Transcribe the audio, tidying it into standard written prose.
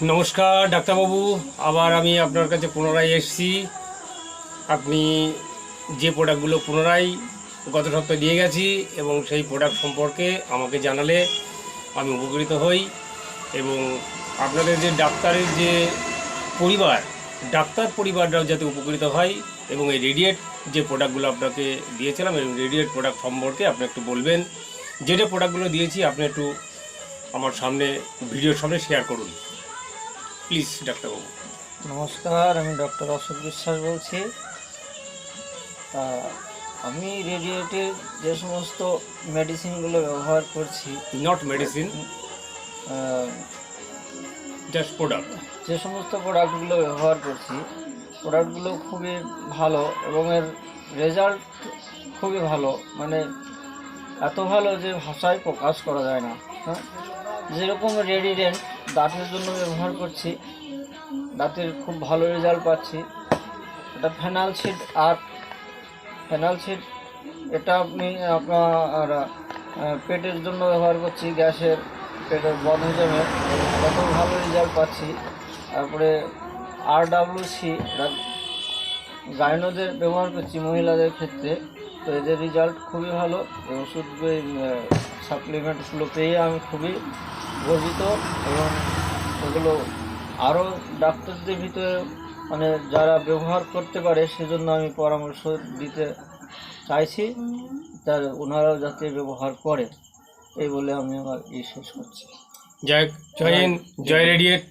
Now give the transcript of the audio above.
নমস্কার ডাক্তারবাবু, আবার আমি আপনার কাছে পুনরায় এসেছি। আপনি যে প্রোডাক্টগুলো পুনরায় গত সপ্তাহে দিয়ে গেছি এবং সেই প্রোডাক্ট সম্পর্কে আমাকে জানালে আমি উপকৃত হই এবং আপনাদের যে ডাক্তারের যে পরিবার, ডাক্তার পরিবাররাও যাতে উপকৃত হয় এবং এই রেডিয়েট যে প্রোডাক্টগুলো আপনাকে দিয়েছিলাম এবং রেডিয়েট প্রোডাক্ট সম্পর্কে আপনি একটু বলবেন। যে প্রোডাক্টগুলো দিয়েছি আপনি একটু আমার সামনে ভিডিওর সামনে শেয়ার করুন প্লিজ ডাক্তারবাবু। নমস্কার, আমি ডক্টর অশোক বিশ্বাস বলছি। তা আমি রেডিয়েটের যে সমস্ত মেডিসিনগুলো ব্যবহার করছি, not medicine, ah, just product. যে সমস্ত প্রোডাক্টগুলো ব্যবহার করছি, প্রোডাক্টগুলো খুবই ভালো এবং এর রেজাল্ট খুবই ভালো, মানে এত ভালো যে ভাষায় প্রকাশ করা যায় না। হ্যাঁ, যেরকম রেডিডেন্ট দাঁতের জন্য ব্যবহার করছি, দাঁতের খুব ভালো রেজাল্ট পাচ্ছি। এটা ফেনালসিড আর ফেনালসিড, এটা আপনি আপনার পেটের জন্য ব্যবহার করছি, গ্যাসের, পেটের বদহজমের, এটাতেও ভালো রেজাল্ট পাচ্ছি। তারপরে RWC, গাইনোদের ব্যবহার করছি মহিলাদের ক্ষেত্রে, তো এদের রেজাল্ট খুবই ভালো। এই ওষুধ সাপ্লিমেন্টগুলো পেয়ে আমি খুবই গর্বিত এবং এগুলো আরও ডাক্তারদের ভিতরে মানে যারা ব্যবহার করতে পারে সেজন্য আমি পরামর্শ দিতে চাইছি, তার ওনারাও যাতে ব্যবহার করে, এই বলে আমি আমার শেষ করছি। জয় হিন্দ, জয় রেডিয়েট।